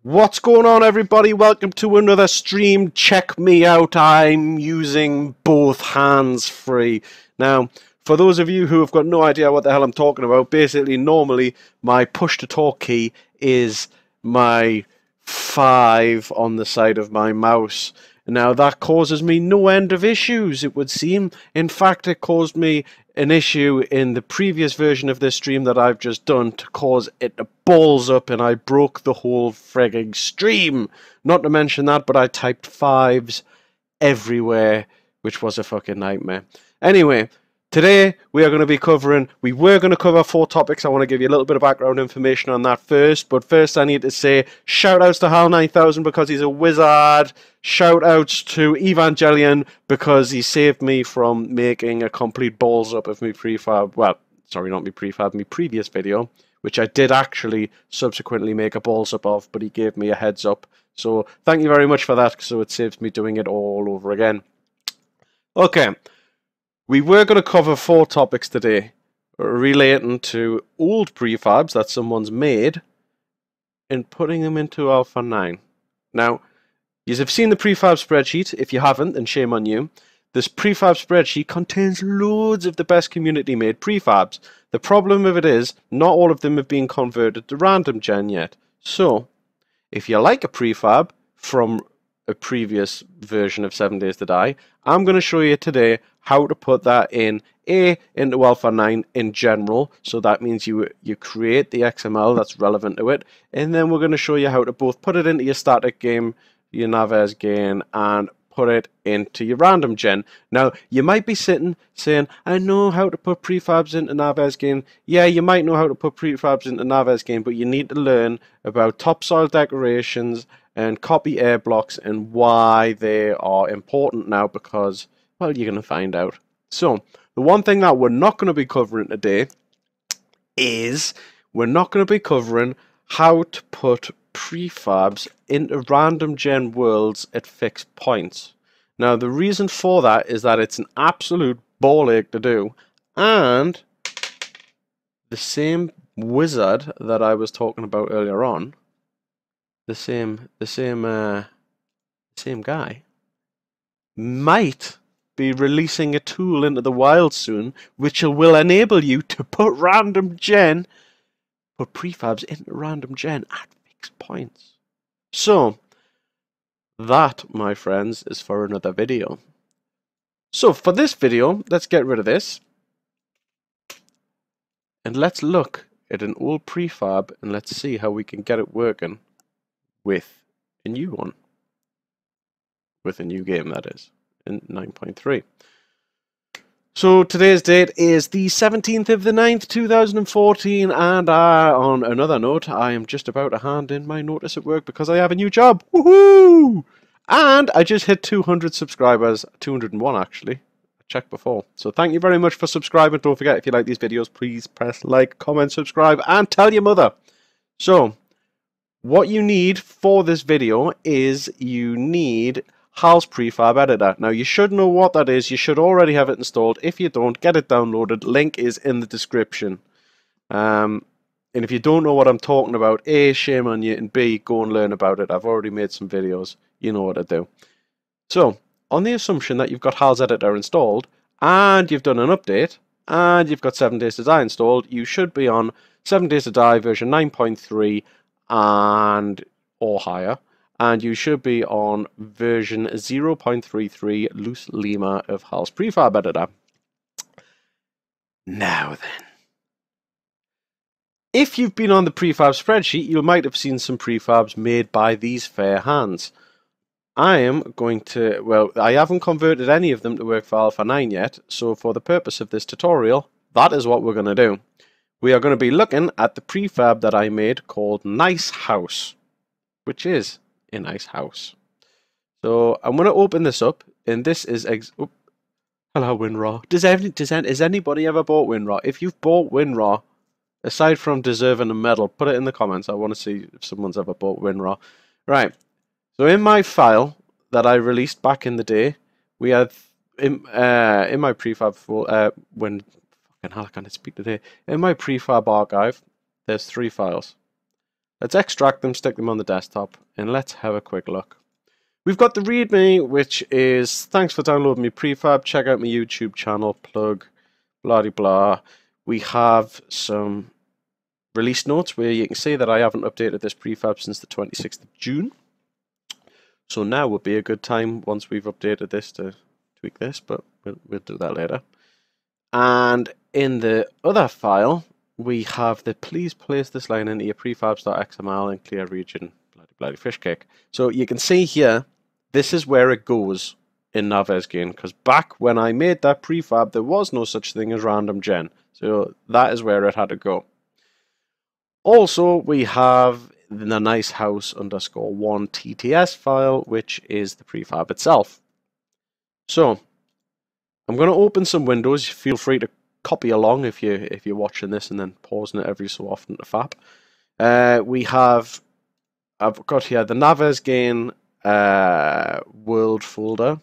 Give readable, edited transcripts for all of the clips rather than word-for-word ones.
What's going on, everybody? Welcome to another stream. Check me out. I'm using both hands free. Now, for those of you who have got no idea what the hell I'm talking about, basically, normally my push to talk key is my 5 on the side of my mouse. Now, that causes me no end of issues, it would seem. In fact, it caused me an issue in the previous version of this stream that I've just done to cause it to balls up, and I broke the whole frigging stream. Not to mention that, but I typed 5s everywhere, which was a fucking nightmare. Anyway, today we were going to cover 4 topics. I want to give you a little bit of background information on that first, but first I need to say shoutouts to HAL9000 because he's a wizard. Shoutouts to Evangelion because he saved me from making a complete balls up of me prefab. Well, sorry, not me prefab, me previous video, which I did actually subsequently make a balls up of, but he gave me a heads up. So thank you very much for that, so it saves me doing it all over again. Okay, we were going to cover 4 topics today relating to old prefabs that someone's made and putting them into Alpha 9. Now, you have seen the prefab spreadsheet. If you haven't, then shame on you. This prefab spreadsheet contains loads of the best community-made prefabs. The problem with it is, not all of them have been converted to RandomGen yet. So, if you like a prefab from a previous version of 7 Days to Die, I'm going to show you today how to put that into Alpha 9 in general. So that means you create the XML that's relevant to it, and then we're going to show you how to both put it into your static game, your Navezgane, and put it into your RandomGen. Now, you might be sitting saying, I know how to put prefabs into Navezgane. Yeah, you might know how to put prefabs into Navezgane, but you need to learn about topsoil decorations and copy air blocks and why they are important now because, well, you're going to find out. So, the one thing that we're not going to be covering today is we're not going to be covering how to put prefabs into RandomGen worlds at fixed points. Now, the reason for that is that it's an absolute ball ache to do, and the same wizard that I was talking about earlier on, the same guy, might be releasing a tool into the wild soon, which will enable you to put RandomGen, put prefabs into RandomGen at fixed points. So, that, my friends, is for another video. So, for this video, let's get rid of this. And let's look at an old prefab and let's see how we can get it working with a new one. With a new game, that is, in 9.3. So today's date is the 17th of the 9th, 2014, and on another note, I am just about to hand in my notice at work because I have a new job. Woohoo! And I just hit 200 subscribers, 201 actually. I checked before. So thank you very much for subscribing. Don't forget, if you like these videos, please press like, comment, subscribe, and tell your mother. So, what you need for this video is you need HAL's prefab editor. Now, you should know what that is. You should already have it installed. If you don't, get it downloaded. Link is in the description. And if you don't know what I'm talking about, A, shame on you, and B, go and learn about it. I've already made some videos. You know what to do. So, on the assumption that you've got HAL's editor installed, and you've done an update, and you've got 7 Days to Die installed, you should be on 7 Days to Die version 9.3 and or higher. And you should be on version 0.33 loose lemma of HAL's prefab editor. Now then, if you've been on the prefab spreadsheet, you might have seen some prefabs made by these fair hands. I am going to, well, I haven't converted any of them to work for Alpha 9 yet, so for the purpose of this tutorial, that is what we're going to do. We are going to be looking at the prefab that I made called Nice House, which is a nice house. So I'm going to open this up, and this is hello WinRAR. Has anybody ever bought WinRAR? If you've bought WinRAR, aside from deserving a medal, put it in the comments. I want to see if someone's ever bought WinRAR. Right. So in my file that I released back in the day, we had in my prefab when fucking hell I can't speak today. In my prefab archive, there's 3 files. Let's extract them, stick them on the desktop, and let's have a quick look. We've got the README, which is thanks for downloading my prefab. Check out my YouTube channel, plug, blah de blah. We have some release notes where you can see that I haven't updated this prefab since the 26th of June. So now would be a good time once we've updated this to tweak this, but we'll do that later. And in the other file, we have the please place this line into your prefabs.xml and clear region, bloody fish cake. So you can see here, this is where it goes in Navezgane, because back when I made that prefab, there was no such thing as RandomGen. So that is where it had to go. Also, we have the nice house _1 TTS file, which is the prefab itself. So I'm going to open some windows. Feel free to copy along if you're watching this and then pausing it every so often to fap. I've got here the Navezgane world folder.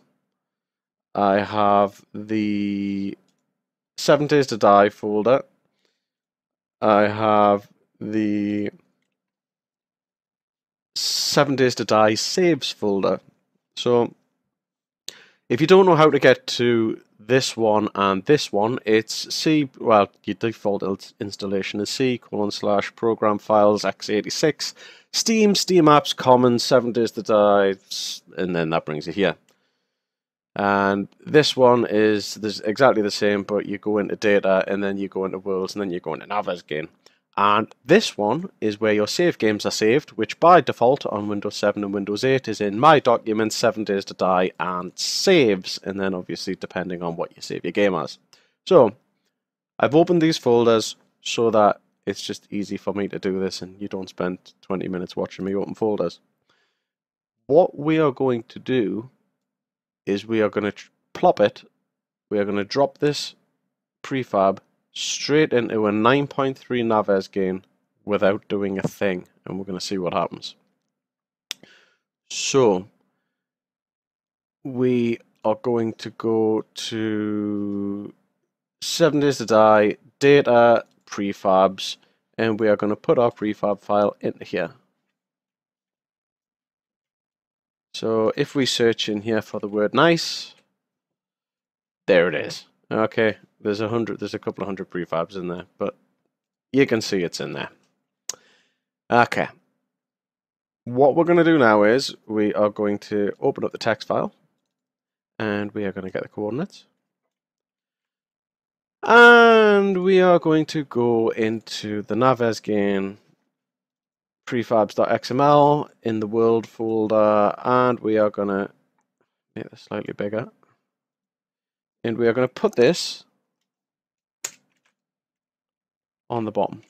I have the 7 Days to Die folder. I have the 7 Days to Die saves folder. So if you don't know how to get to this one and this one, it's C, well, your default installation is C:/program files x86, Steam apps, common, 7 Days to Die, and then that brings you here. And this one is exactly the same, but you go into data, and then you go into worlds, and then you go into Navezgane. And this one is where your save games are saved, which by default on Windows 7 and Windows 8 is in My Documents, 7 Days to Die, and Saves, and then obviously depending on what you save your game as. So I've opened these folders so that it's just easy for me to do this and you don't spend 20 minutes watching me open folders. What we are going to do is we are going to plop it, we are going to drop this prefab straight into a 9.3 Navezgane without doing a thing, and we're going to see what happens. So we are going to go to 7 Days to Die, data, prefabs, and we are going to put our prefab file into here. So if we search in here for the word nice, there it is. Okay, there's a couple of hundred prefabs in there, but you can see it's in there. Okay. What we're going to do now is we are going to open up the text file and we are going to get the coordinates. And we are going to go into the Navezgane prefabs.xml in the world folder, and we are going to make this slightly bigger. And we are going to put this on the bottom.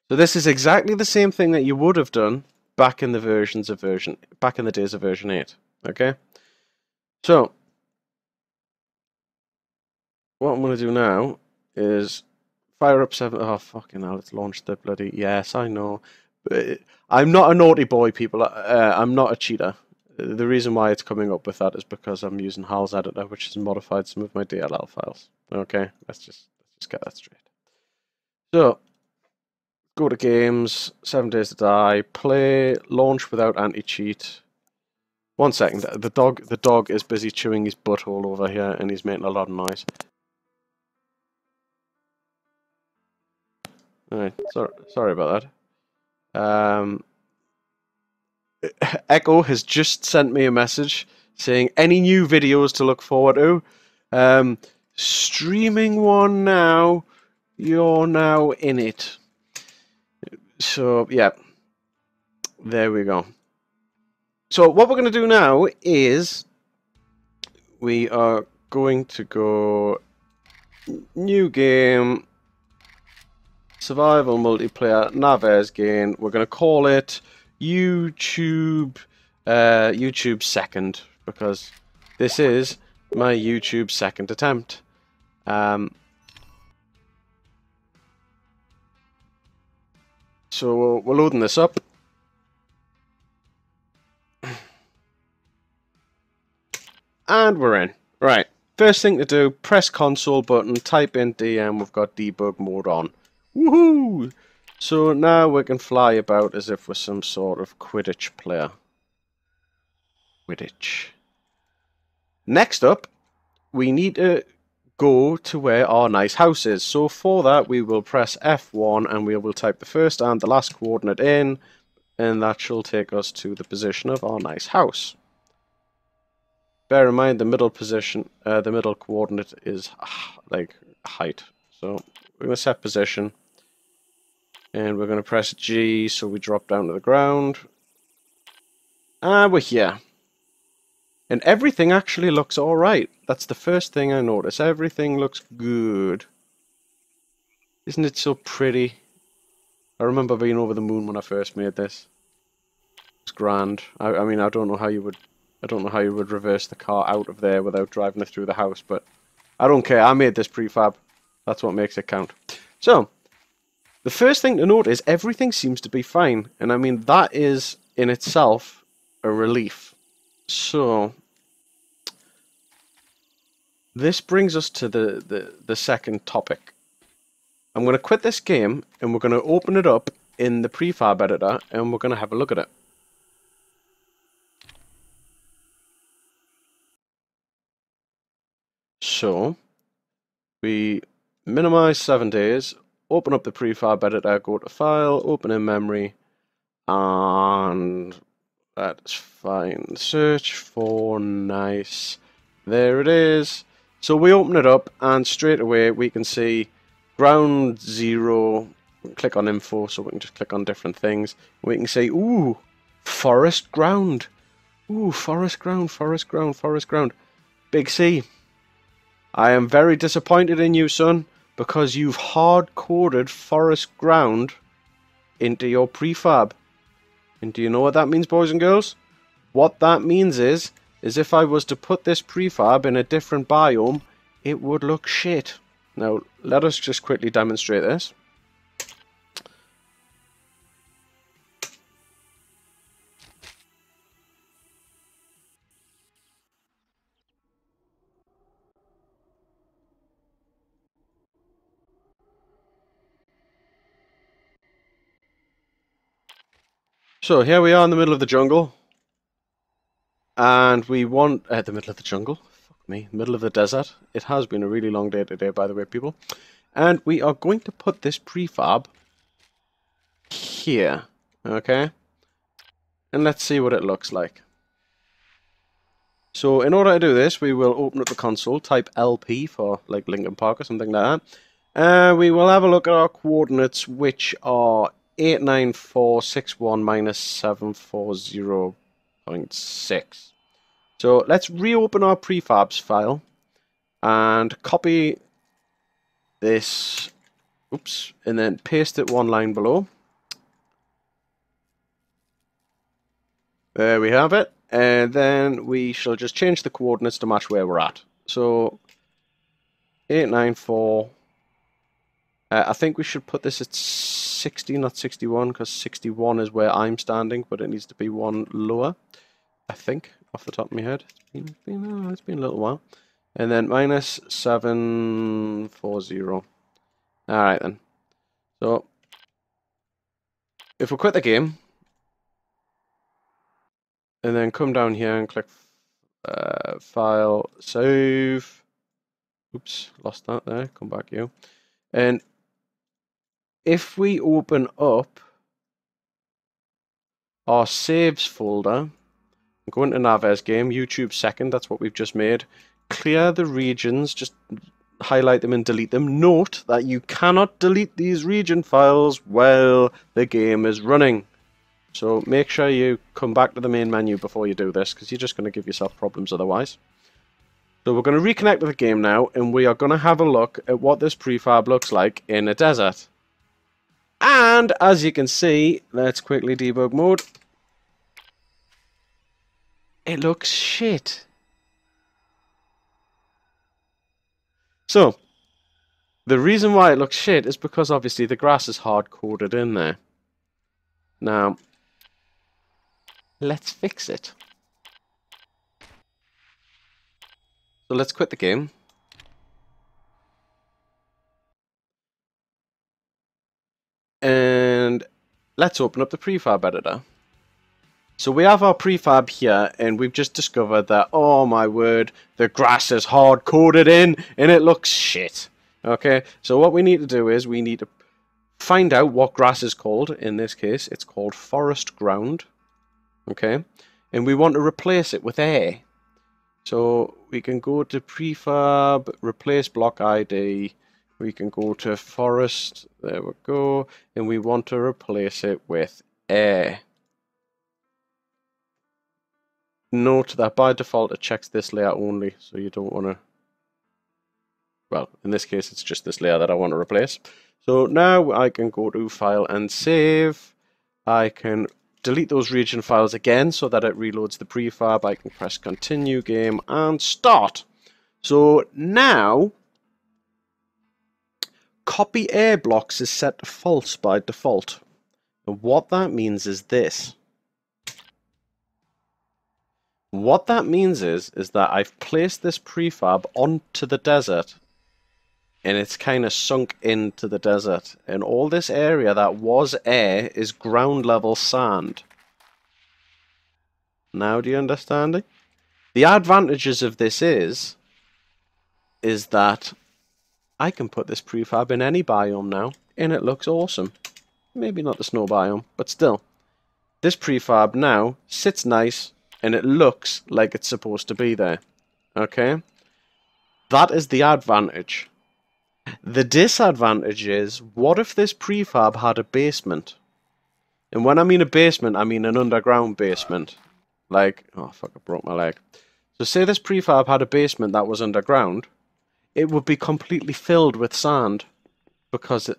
So this is exactly the same thing that you would have done back in the days of version 8. Okay? So what I'm going to do now is fire up 7. Oh, fucking hell, it's launched the bloody. Yes, I know. I'm not a naughty boy, people. I'm not a cheater. The reason why it's coming up with that is because I'm using HAL's editor, which has modified some of my DLL files. Okay, let's just get that straight. So, go to games, 7 Days to Die, play, launch without anti-cheat. 1 second, the dog is busy chewing his butthole over here, and he's making a lot of noise. Alright, sorry about that. Echo has just sent me a message saying any new videos to look forward to. Streaming one now. You're now in it. So yeah, there we go. So what we're going to do now is we are going to go new game, survival multiplayer, Navezgane. We're going to call it YouTube second, because this is my YouTube second attempt. So we're loading this up. And we're in. Right, first thing to do, press console button, type in DM, we've got debug mode on. Woohoo! So now we can fly about as if we're some sort of Quidditch player. Quidditch. Next up, we need to go to where our nice house is. So for that, we will press F1 and we will type the first and the last coordinate in, and that shall take us to the position of our nice house. Bear in mind the middle position, the middle coordinate is like height. So we're going to set position, and we're going to press G so we drop down to the ground. And we're here. And everything actually looks alright. That's the first thing I notice. Everything looks good. Isn't it so pretty? I remember being over the moon when I first made this. It's grand. I mean, I don't know how you would reverse the car out of there without driving it through the house, but I don't care. I made this prefab. That's what makes it count. So, the first thing to note is everything seems to be fine. And I mean, that is in itself a relief. So, this brings us to the second topic. I'm going to quit this game and we're going to open it up in the prefab editor and we're going to have a look at it. So, we minimize 7 days, open up the prefab editor, go to file, open in memory, and that's fine. Search for nice. There it is. So we open it up and straight away we can see ground 0. We can click on info so we can just click on different things. We can say, ooh, forest ground. Ooh, forest ground, forest ground, forest ground. Big C. I am very disappointed in you, son, because you've hard-coded forest ground into your prefab. And do you know what that means, boys and girls? What that means is if I was to put this prefab in a different biome, it would look shit. Now, let us just quickly demonstrate this. So here we are in the middle of the jungle. And we want... the middle of the jungle? Fuck me. Middle of the desert. It has been a really long day today, by the way, people. And we are going to put this prefab here. Okay? And let's see what it looks like. So in order to do this, we will open up the console, type LP for like Linkin Park or something like that. And we will have a look at our coordinates, which are 89461 minus 740.6. So let's reopen our prefabs file and copy this, oops, and then paste it one line below. There we have it. And then we shall just change the coordinates to match where we're at. So 894. I think we should put this at 60, not 61, because 61 is where I'm standing, but it needs to be one lower, I think, off the top of my head. It's been a little while. And then minus 740. Alright then. So, if we quit the game, and then come down here and click File, Save. Oops, lost that there. Come back here. And if we open up our saves folder, go into Navezgane, YouTube second, that's what we've just made. Clear the regions, just highlight them and delete them. Note that you cannot delete these region files while the game is running. So make sure you come back to the main menu before you do this, because you're just going to give yourself problems otherwise. So we're going to reconnect with the game now, and we are going to have a look at what this prefab looks like in a desert. And as you can see, let's quickly debug mode. It looks shit. So, the reason why it looks shit is because obviously the grass is hard-coded in there. Now, let's fix it. So let's quit the game. And And let's open up the prefab editor. So we have our prefab here, and we've just discovered that, oh my word, the grass is hard coded in and it looks shit. Okay, so what we need to do is we need to find out what grass is called. In this case, it's called forest ground. Okay, and we want to replace it with air. So we can go to prefab, replace block ID. We can go to forest, there we go, and we want to replace it with air. Note that by default it checks this layer only, so you don't want to, well, in this case it's just this layer that I want to replace. So now I can go to File and Save. I can delete those region files again so that it reloads the prefab. I can press Continue Game and Start. So now copy air blocks is set to false by default. And what that means is this. What that means is that I've placed this prefab onto the desert and it's kind of sunk into the desert, and all this area that was air is ground level sand. Now do you understand it? The advantages of this is that I can put this prefab in any biome now and it looks awesome. Maybe not the snow biome, but still. This prefab now sits nice and it looks like it's supposed to be there. Okay? That is the advantage. The disadvantage is, what if this prefab had a basement? And when I mean a basement, I mean an underground basement. Like, oh fuck, I broke my leg. So say this prefab had a basement that was underground, it would be completely filled with sand because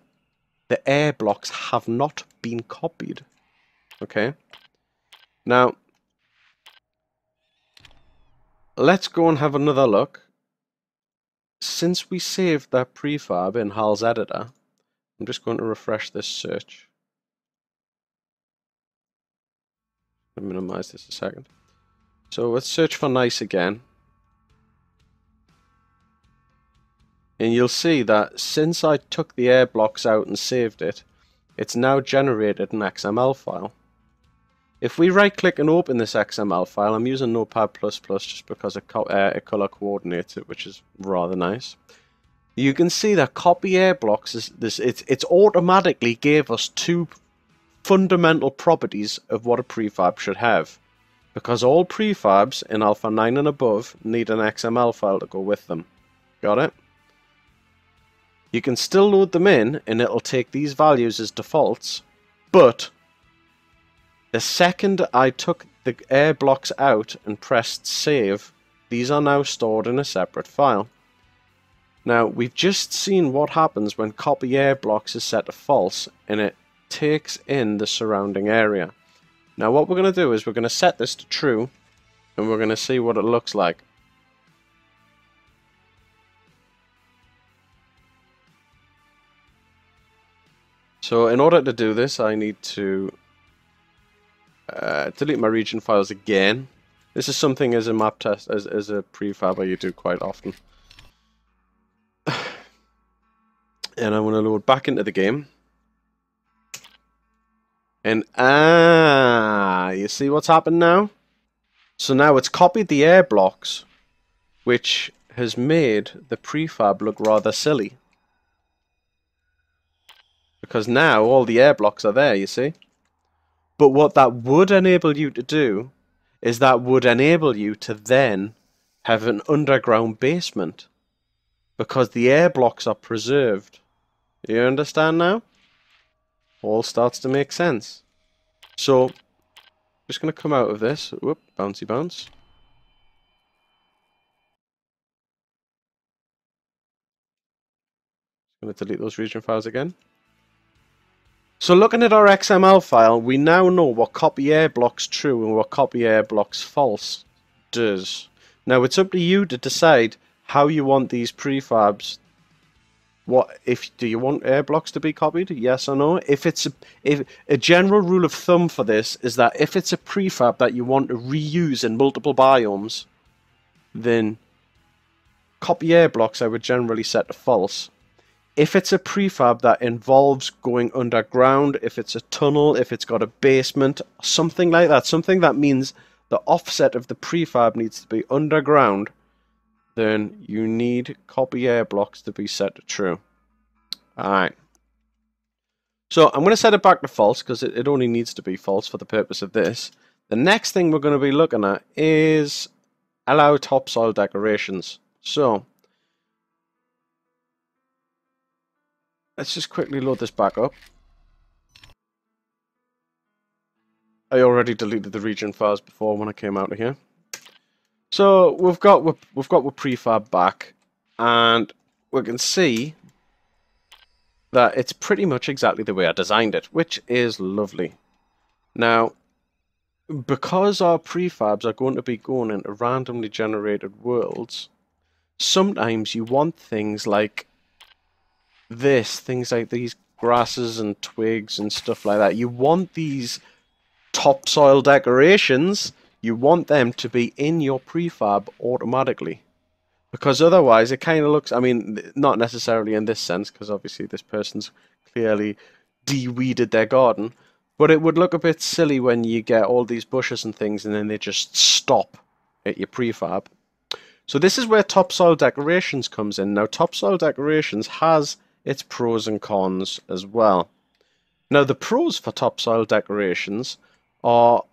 the air blocks have not been copied. Okay? Now, let's go and have another look. Since we saved that prefab in HAL's editor, I'm just going to refresh this search. I'll minimize this a second. So let's search for nice again. And you'll see that since I took the air blocks out and saved it, it's now generated an XML file. If we right click and open this XML file, I'm using Notepad++ just because it color coordinates it, which is rather nice. You can see that copy air blocks it's automatically gave us two fundamental properties of what a prefab should have, because all prefabs in Alpha 9 and above need an XML file to go with them. Got it? You can still load them in and it'll take these values as defaults, but the second I took the air blocks out and pressed save, these are now stored in a separate file. Now, we've just seen what happens when copy air blocks is set to false and it takes in the surrounding area. Now what we're going to do is we're going to set this to true and we're going to see what it looks like. So in order to do this, I need to delete my region files again. This is something as a map test, as a prefab you do quite often. And I'm going to load back into the game. And you see what's happened now? So now it's copied the air blocks, which has made the prefab look rather silly. Because now all the air blocks are there, you see? But what that would enable you to do is that would enable you to then have an underground basement, because the air blocks are preserved. You understand now? All starts to make sense. So, just going to come out of this. Whoop, bouncy bounce. Going to delete those region files again. So looking at our XML file, we now know what copy air blocks true and what copy air blocks false does. Now it's up to you to decide how you want these prefabs. Do you want air blocks to be copied? Yes or no? If a general rule of thumb for this is that if it's a prefab that you want to reuse in multiple biomes, then copy air blocks I would generally set to false. If it's a prefab that involves going underground, if it's a tunnel, if it's got a basement, something like that, something that means the offset of the prefab needs to be underground, then you need copy air blocks to be set to true. Alright. So I'm going to set it back to false because it only needs to be false for the purpose of this. The next thing we're going to be looking at is allow topsoil decorations. So let's just quickly load this back up. I already deleted the region files before when I came out of here. So we've got prefab back, and we can see that it's pretty much exactly the way I designed it, which is lovely. Now, because our prefabs are going to be going into randomly generated worlds, sometimes you want things like this, things like these grasses and twigs and stuff like that. You want these topsoil decorations, you want them to be in your prefab automatically. Because otherwise it kind of looks, I mean, not necessarily in this sense, because obviously this person's clearly de-weeded their garden, but it would look a bit silly when you get all these bushes and things and then they just stop at your prefab. So this is where topsoil decorations comes in. Now topsoil decorations has its pros and cons as well. Now the pros for topsoil decorations are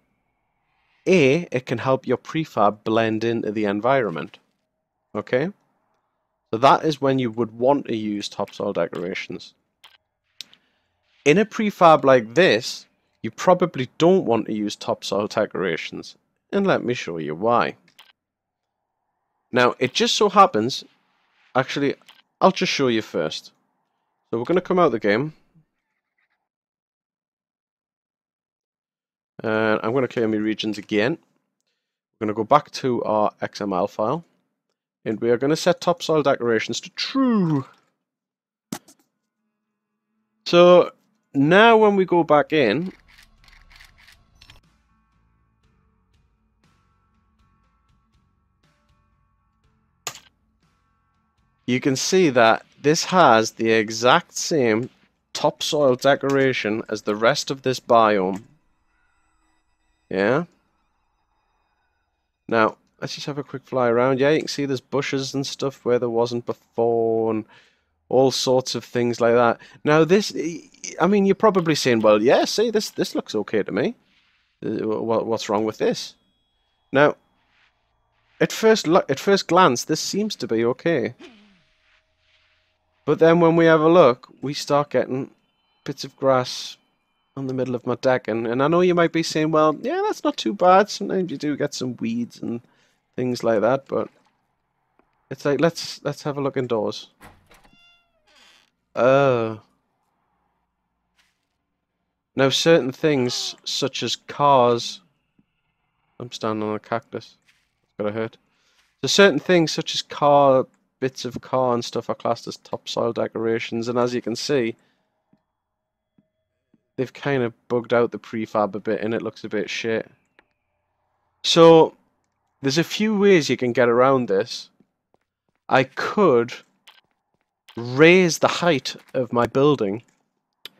A, it can help your prefab blend into the environment. Okay? So that is when you would want to use topsoil decorations. In a prefab like this, you probably don't want to use topsoil decorations. And let me show you why. Now, it just so happens, actually, I'll just show you first. So we're going to come out of the game. And I'm going to clear my regions again. We're going to go back to our XML file. And we are going to set topsoil decorations to true. So now when we go back in, you can see that this has the exact same topsoil decoration as the rest of this biome. Yeah? Now, let's just have a quick fly around. Yeah, you can see there's bushes and stuff where there wasn't before and all sorts of things like that. Now this, I mean, you're probably saying, well, yeah, see, this looks okay to me. What's wrong with this? Now, at first glance, this seems to be okay. But then when we have a look, we start getting bits of grass on the middle of my deck. And I know you might be saying, well, yeah, that's not too bad. Sometimes you do get some weeds and things like that. But it's like, let's have a look indoors. Now certain things, such as cars... I'm standing on a cactus. It's gotta hurt. So certain things, such as bits of car and stuff, are classed as topsoil decorations, and as you can see, they've kind of bugged out the prefab a bit and it looks a bit shit. So there's a few ways you can get around this. I could raise the height of my building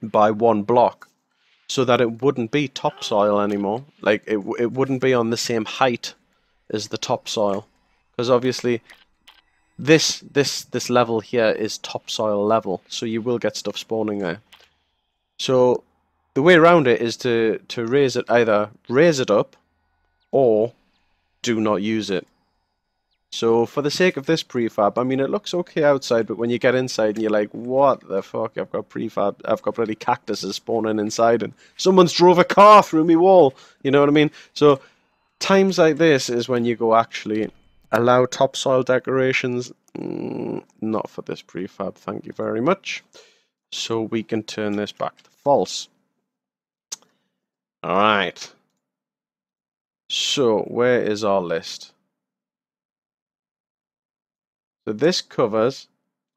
by 1 block so that it wouldn't be topsoil anymore. Like it wouldn't be on the same height as the topsoil, because obviously this level here is topsoil level, so you will get stuff spawning there. So the way around it is to raise it, either raise it up or do not use it. So for the sake of this prefab, I mean, it looks okay outside, but when you get inside and you're like, what the fuck, I've got bloody cactuses spawning inside and someone's drove a car through my wall, you know what I mean? So times like this is when you go, actually allow topsoil decorations. Not for this prefab, thank you very much. So we can turn this back to false. Alright. So where is our list? So this covers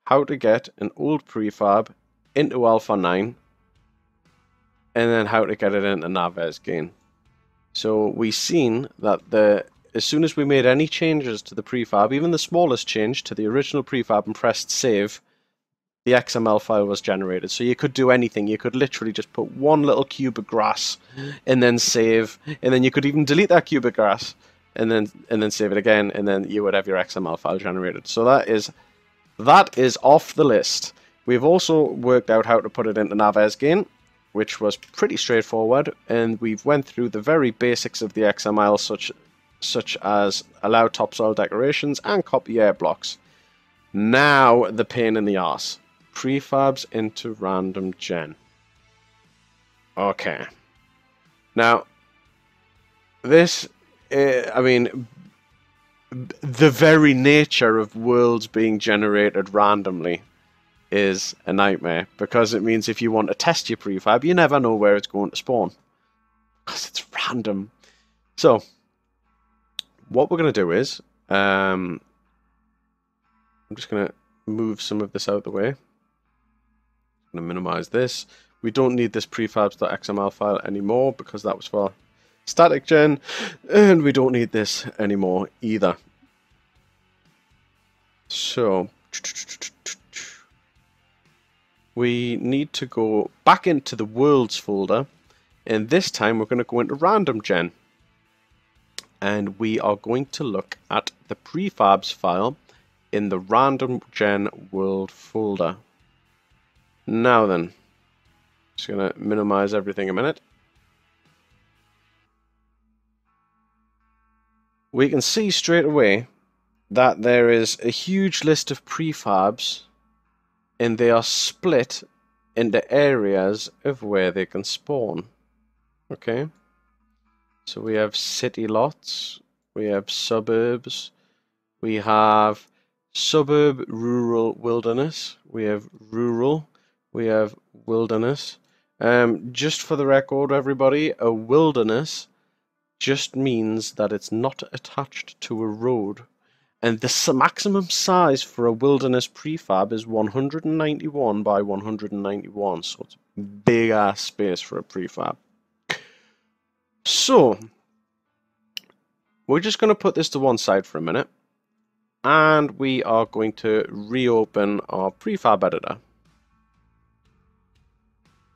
how to get an old prefab into Alpha 9 and then how to get it into Navezgane. So we've seen that as soon as we made any changes to the prefab, even the smallest change to the original prefab and pressed save, the XML file was generated. So you could do anything. You could literally just put one little cube of grass and then save, and then you could even delete that cube of grass and then save it again, and then you would have your XML file generated. So that is off the list. We've also worked out how to put it into Navezgane, which was pretty straightforward, and we've went through the very basics of the XML, such as allow topsoil decorations and copy air blocks. Now the pain in the arse. Prefabs into RandomGen. Okay. Now, this, I mean, the very nature of worlds being generated randomly is a nightmare, because it means if you want to test your prefab, you never know where it's going to spawn, because it's random. So, what we're going to do is, I'm just going to move some of this out of the way. I'm going to minimize this. We don't need this prefabs.xml file anymore because that was for static gen, and we don't need this anymore either. So we need to go back into the worlds folder, and this time we're going to go into RandomGen, and we are going to look at the prefabs file in the RandomGen world folder. Now then, just going to minimize everything a minute. We can see straight away that there is a huge list of prefabs, and they are split into areas of where they can spawn. Okay, so we have city lots, we have suburbs, we have suburb, rural, wilderness, we have rural, we have wilderness. Just for the record, everybody, a wilderness just means that it's not attached to a road. And the maximum size for a wilderness prefab is 191 by 191, so it's a big ass space for a prefab. So, we're just going to put this to one side for a minute, and we are going to reopen our prefab editor.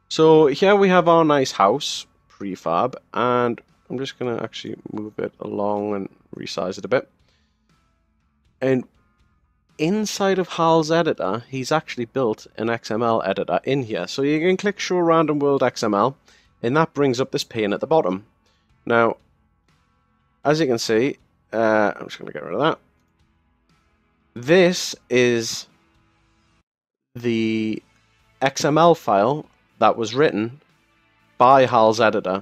So here we have our nice house prefab, and I'm just going to actually move it along and resize it a bit. And inside of Hal's editor, he's actually built an XML editor in here. So you can click Show Random World XML, and that brings up this pane at the bottom. Now, as you can see, I'm just going to get rid of that. This is the XML file that was written by Hal's editor.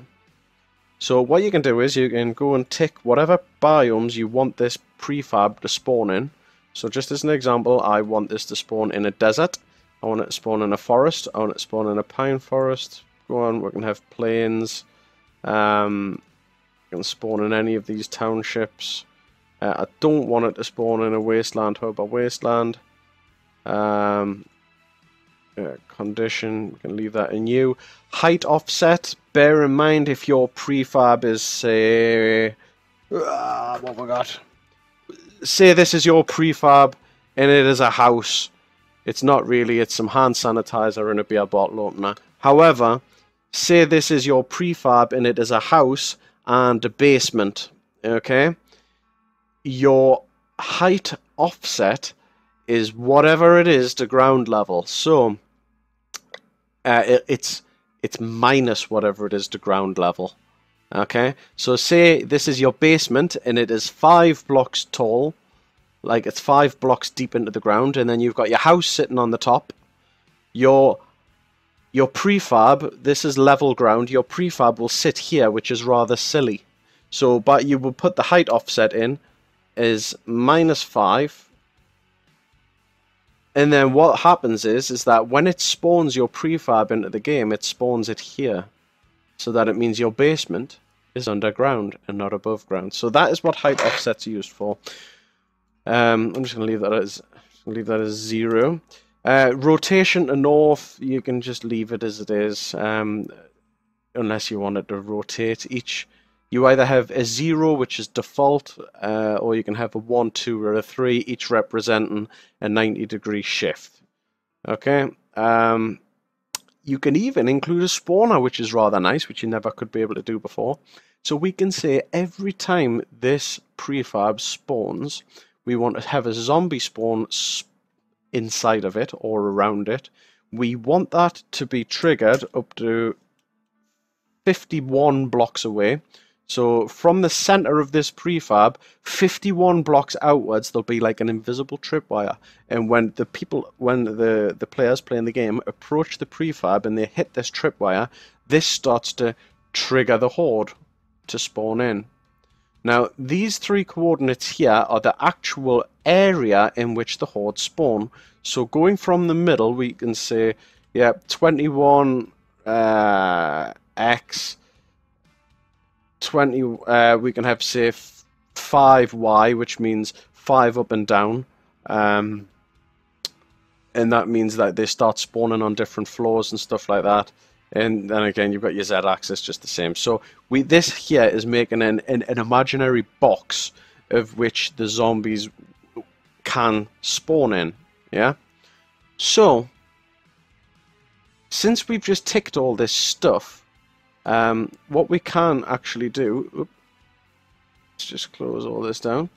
So what you can do is you can go and tick whatever biomes you want this prefab to spawn in. So just as an example, I want this to spawn in a desert, I want it to spawn in a forest, I want it to spawn in a pine forest. Go on, we can have plains, you can spawn in any of these townships. I don't want it to spawn in a wasteland hub or wasteland. Condition, we can leave that in new. Height offset, bear in mind if your prefab is, say, what we got? Say this is your prefab and it is a house. It's not really, it's some hand sanitizer and a beer bottle opener. However, say this is your prefab and it is a house and a basement, okay? Your height offset is whatever it is to ground level. So it's minus whatever it is to ground level. Okay, so say this is your basement and it is 5 blocks tall, like it's 5 blocks deep into the ground, and then you've got your house sitting on the top. Your prefab, this is level ground, your prefab will sit here, which is rather silly. So, but you will put the height offset in is -5. And then what happens is that when it spawns your prefab into the game, it spawns it here. So that it means your basement is underground and not above ground. So that is what height offset's used for. I'm just going to leave that as 0. Rotation to north, you can just leave it as it is, unless you want it to rotate each. You either have a 0, which is default, or you can have a 1, 2, or a 3, each representing a 90-degree shift. Okay. You can even include a spawner, which is rather nice, which you never could be able to do before. So we can say every time this prefab spawns, we want to have a zombie spawn inside of it or around it. We want that to be triggered up to 51 blocks away. So from the center of this prefab, 51 blocks outwards, there'll be like an invisible tripwire. And when the players playing the game approach the prefab and they hit this tripwire, this starts to trigger the horde to spawn in. Now, these three coordinates here are the actual area in which the horde spawn. So going from the middle, we can say, yeah, 21 x 20, we can have, say, 5y, which means 5 up and down. And that means that they start spawning on different floors and stuff like that. And then again, you've got your z-axis just the same. So this here is making an imaginary box of which the zombies can spawn in. Yeah. So since we've just ticked all this stuff, what we can actually do, let's just close all this down.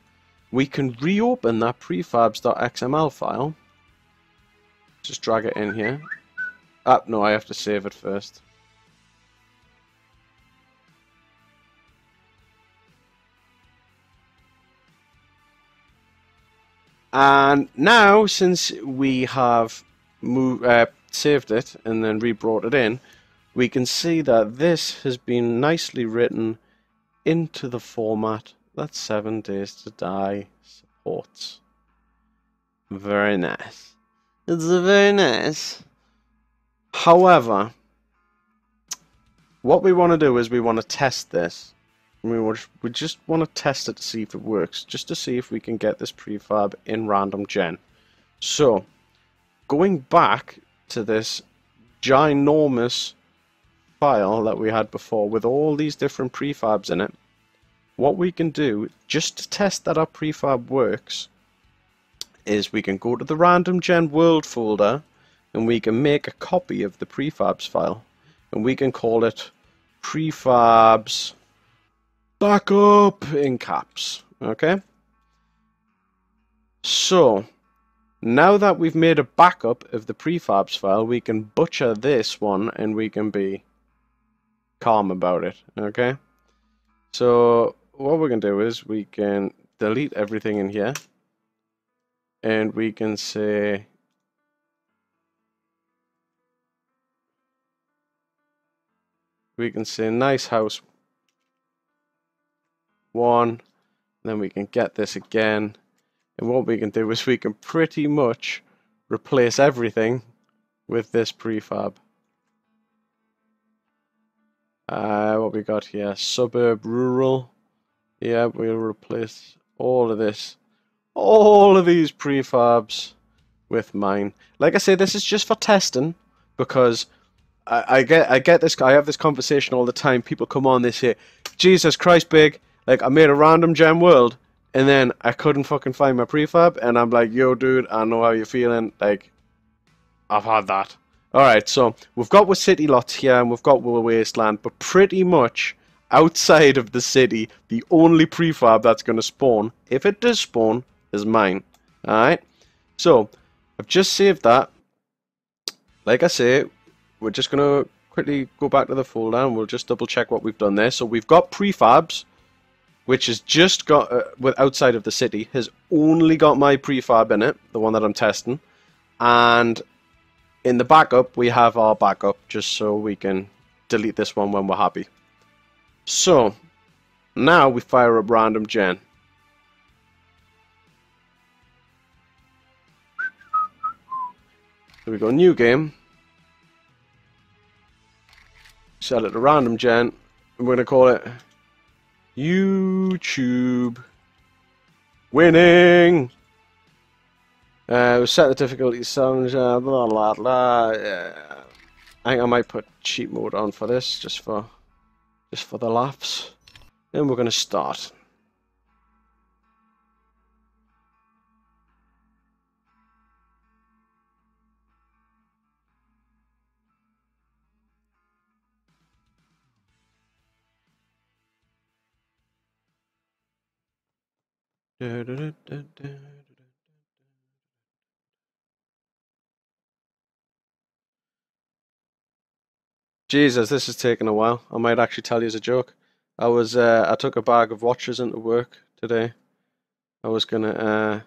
We can reopen that prefabs.xml file. Just drag it in here. Ah, no, I have to save it first. And now, since we have saved it and then re-brought it in, we can see that this has been nicely written into the format that 7 Days to Die supports. Very nice. It's very nice. However, what we want to do is we want to test this. We just want to test it to see if it works, just to see if we can get this prefab in RandomGen. So, going back to this ginormous file that we had before with all these different prefabs in it, what we can do, just to test that our prefab works, is we can go to the RandomGen world folder and we can make a copy of the prefabs file, and we can call it prefabs backup in caps. Okay, so now that we've made a backup of the prefabs file, we can butcher this one and we can be calm about it. Okay, so what we're gonna do is we can delete everything in here and we can say nice house 1, then we can get this again, and what we can do is we can pretty much replace everything with this prefab. What we got here, suburb, rural. Yeah, we'll replace all of this, all of these prefabs with mine. Like I say, this is just for testing, because I get this. I have this conversation all the time. People come on, they say, "Jesus Christ, Big! Like I made a RandomGen world, and then I couldn't fucking find my prefab." And I'm like, "Yo, dude, I know how you're feeling. Like, I've had that." All right, so we've got with city lots here, and we've got with wasteland, but pretty much outside of the city, the only prefab that's going to spawn, if it does spawn, is mine. All right, so I've just saved that. Like I say, we're just going to quickly go back to the folder and we'll just double check what we've done there. So we've got prefabs, which has just got, with outside of the city, has only got my prefab in it, the one that I'm testing. And in the backup, we have our backup, just so we can delete this one when we're happy. So, now we fire up RandomGen. So we go new game. Set it to RandomGen. We're going to call it YouTube winning. We set the difficulty sound, blah blah blah. I think I might put cheat mode on for this, just for the laughs. Then we're going to start. Jesus, this is taking a while. I might actually tell you as a joke. I took a bag of watches into work today. I was gonna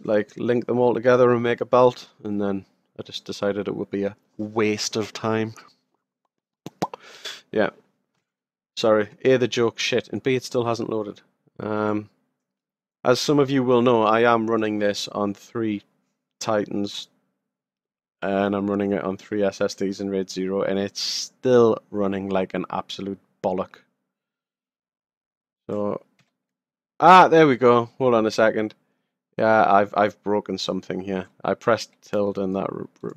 like link them all together and make a belt, and then I just decided it would be a waste of time. Yeah. Sorry. A, the joke shit, and B, it still hasn't loaded. As some of you will know, I am running this on 3 Titans, and I'm running it on 3 SSDs in RAID 0, and it's still running like an absolute bollock. So, there we go. Hold on a second. Yeah, I've broken something here. I pressed tilde and that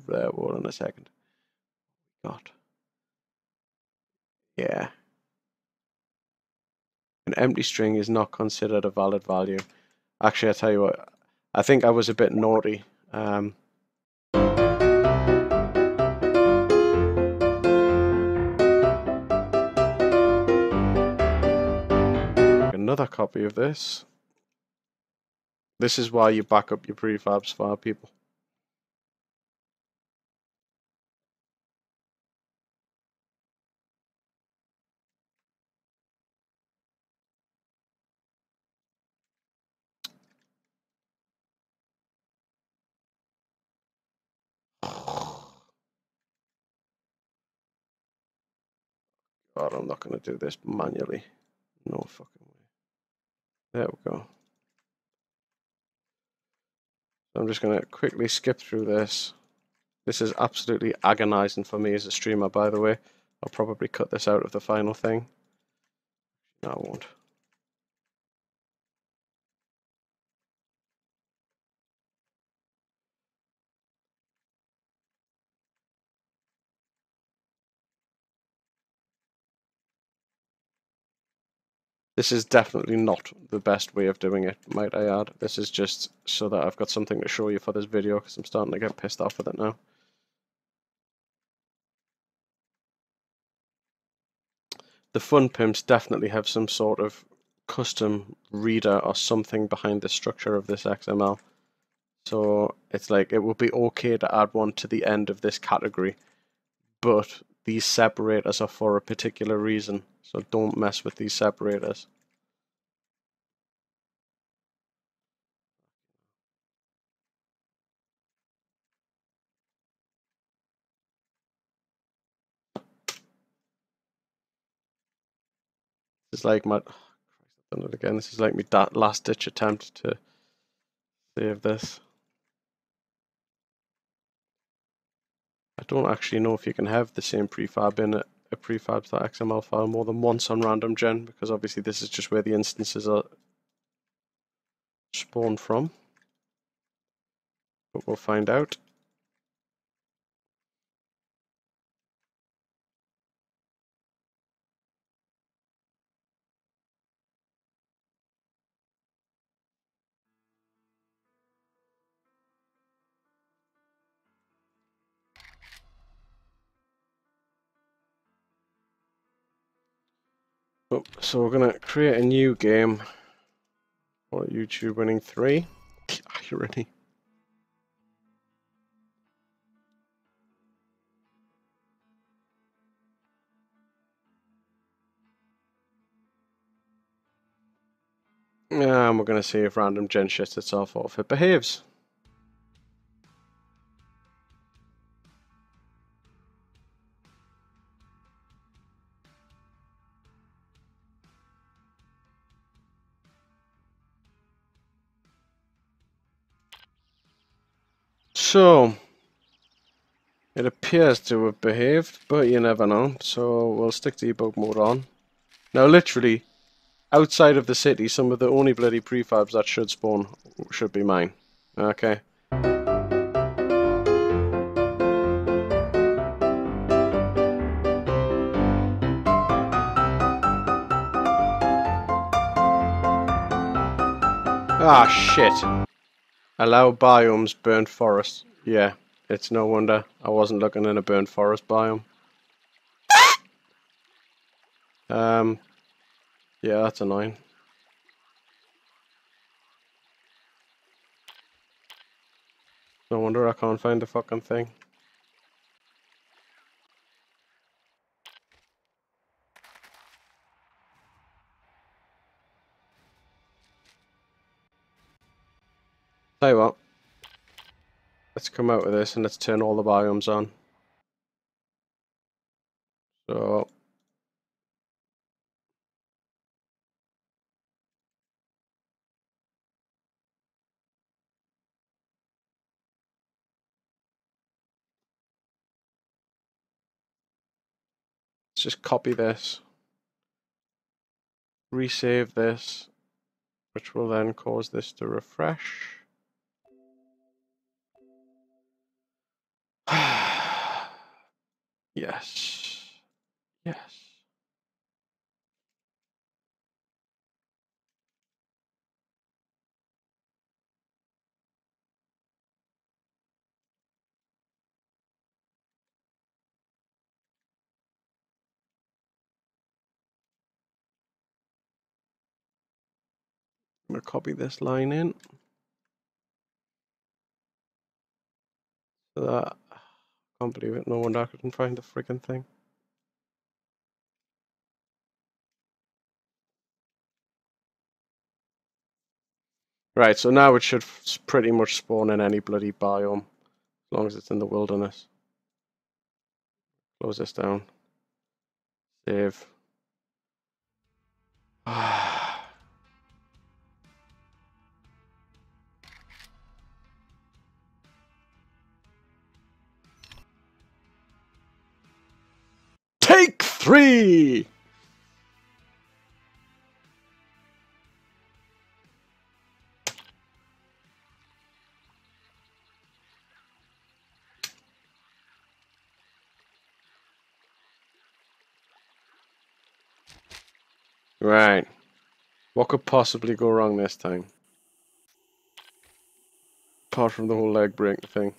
there. Hold on a second. God. Yeah. An empty string is not considered a valid value. Actually, I tell you what, I think I was a bit naughty. Another copy of this. This is why you back up your prefabs file, people. God, I'm not going to do this manually. No fucking way. There we go. So I'm just going to quickly skip through this. This is absolutely agonizing for me as a streamer, by the way. I'll probably cut this out of the final thing. No, I won't. This is definitely not the best way of doing it, might I add. This is just so that I've got something to show you for this video, because I'm starting to get pissed off with it now. The fun pimps definitely have some sort of custom reader or something behind the structure of this XML. So it's like it would be okay to add one to the end of this category, but these separators are for a particular reason, so don't mess with these separators. This is like my... I've done it again. This is like my last ditch attempt to save this. I don't actually know if you can have the same prefab in a prefabs.xml file more than once on RandomGen, because obviously this is just where the instances are spawned from. But we'll find out. Oh, so we're going to create a new game for YouTube Winning 3. Irony. And we're going to see if RandomGen shits itself or if it behaves. So, it appears to have behaved, but you never know. So we'll stick debug mode on. Now literally, outside of the city, some of the only bloody prefabs that should spawn should be mine. Okay. Ah, shit. Allow biomes, burnt forest. Yeah, it's no wonder I wasn't looking in a burnt forest biome. Yeah, that's annoying. wonder I can't find the fucking thing. Tell you what. Let's come out of this and let's turn all the biomes on. So let's just copy this, resave this, which will then cause this to refresh. Yes. Yes. I'm going to copy this line in. So that, I can't believe it, no wonder I couldn't find the freaking thing. Right, so now it should pretty much spawn in any bloody biome, as long as it's in the wilderness. Close this down. Save. Take 3! Right. What could possibly go wrong this time? Apart from the whole leg break thing.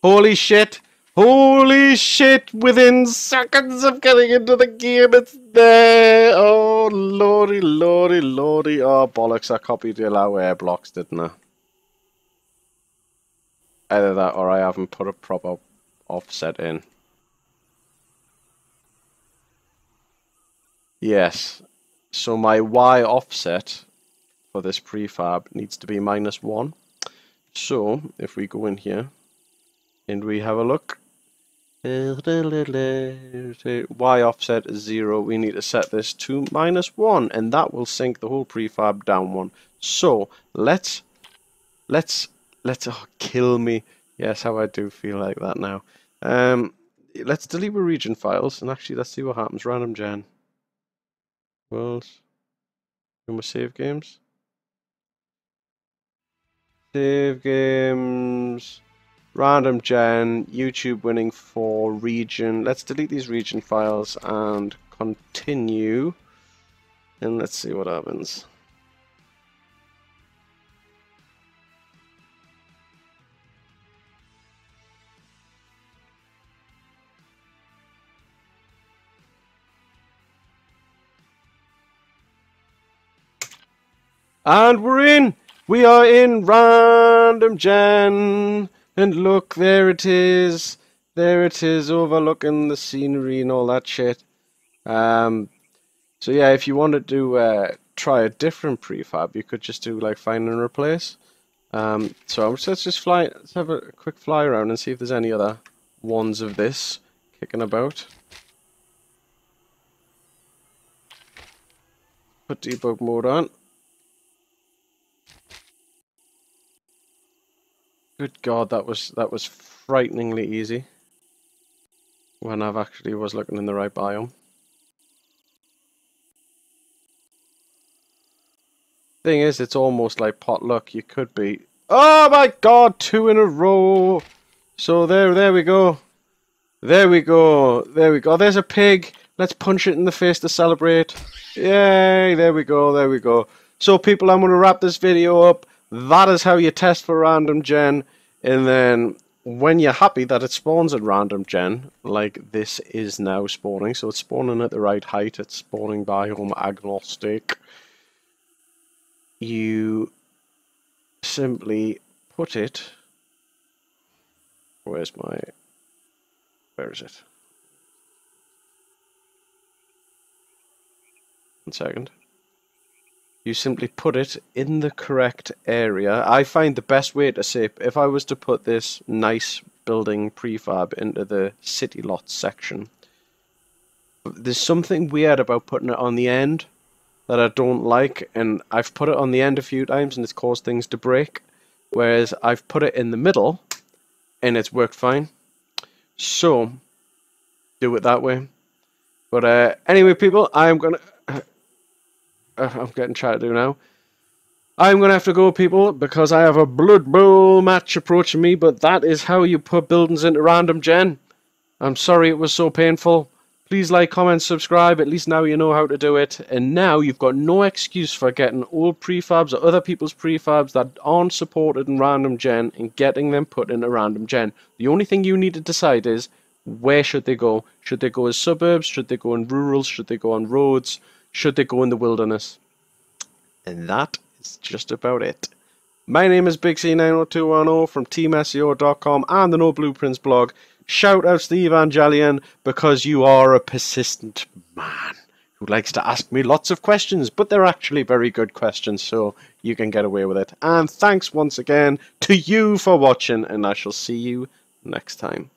Holy shit! Holy shit! Within seconds of getting into the game, it's there! Oh, lordy, lordy, lordy. Oh, bollocks, I copied the allow air blocks, didn't I? Either that or I haven't put a proper offset in. Yes. So my Y offset for this prefab needs to be -1. So, if we go in here and we have a look, Y offset is 0. We need to set this to -1, and that will sink the whole prefab down 1. So let's oh, kill me. Yes, how I do feel like that now. Let's delete our region files and actually let's see what happens. RandomGen. Worlds. And we save games. Save games. RandomGen, YouTube winning for region. Let's delete these region files and continue. And let's see what happens. And we're in! We are in RandomGen! And look, there it is. There it is, overlooking the scenery and all that shit. So yeah, if you wanted to try a different prefab, you could just do like find and replace. So let's just let's have a quick fly around and see if there's any other ones of this kicking about. Put debug mode on. Good God, that was frighteningly easy when I've actually was looking in the right biome. Thing is, it's almost like potluck. You could be. Oh my God, 2 in a row. So there we go. There we go. There we go. There's a pig. Let's punch it in the face to celebrate. Yay! There we go. There we go. So people, I'm going to wrap this video up. That is how you test for RandomGen. And then when you're happy that it spawns at RandomGen, like this is now spawning, so it's spawning at the right height, it's spawning biome agnostic, you simply put it, where is it? 1 second. You simply put it in the correct area. I find the best way to say, if I was to put this nice building prefab into the city lots section, there's something weird about putting it on the end that I don't like, and I've put it on the end a few times and it's caused things to break, whereas I've put it in the middle and it's worked fine. So do it that way. But anyway, people, I'm getting try to do now. I'm gonna have to go, people, because I have a Blood Bowl match approaching me. But that is how you put buildings into RandomGen. I'm sorry it was so painful. Please like, comment, subscribe. At least now you know how to do it. And now you've got no excuse for getting old prefabs or other people's prefabs that aren't supported in RandomGen and getting them put into RandomGen. The only thing you need to decide is, where should they go? Should they go as suburbs? Should they go in rurals? Should they go on roads? Should they go in the wilderness? And that is just about it. My name is Big C90210 from teamseo.com and the No Blueprints blog. Shout out to the Evangelion, because you are a persistent man who likes to ask me lots of questions, but they're actually very good questions, so you can get away with it. And thanks once again to you for watching, and I shall see you next time.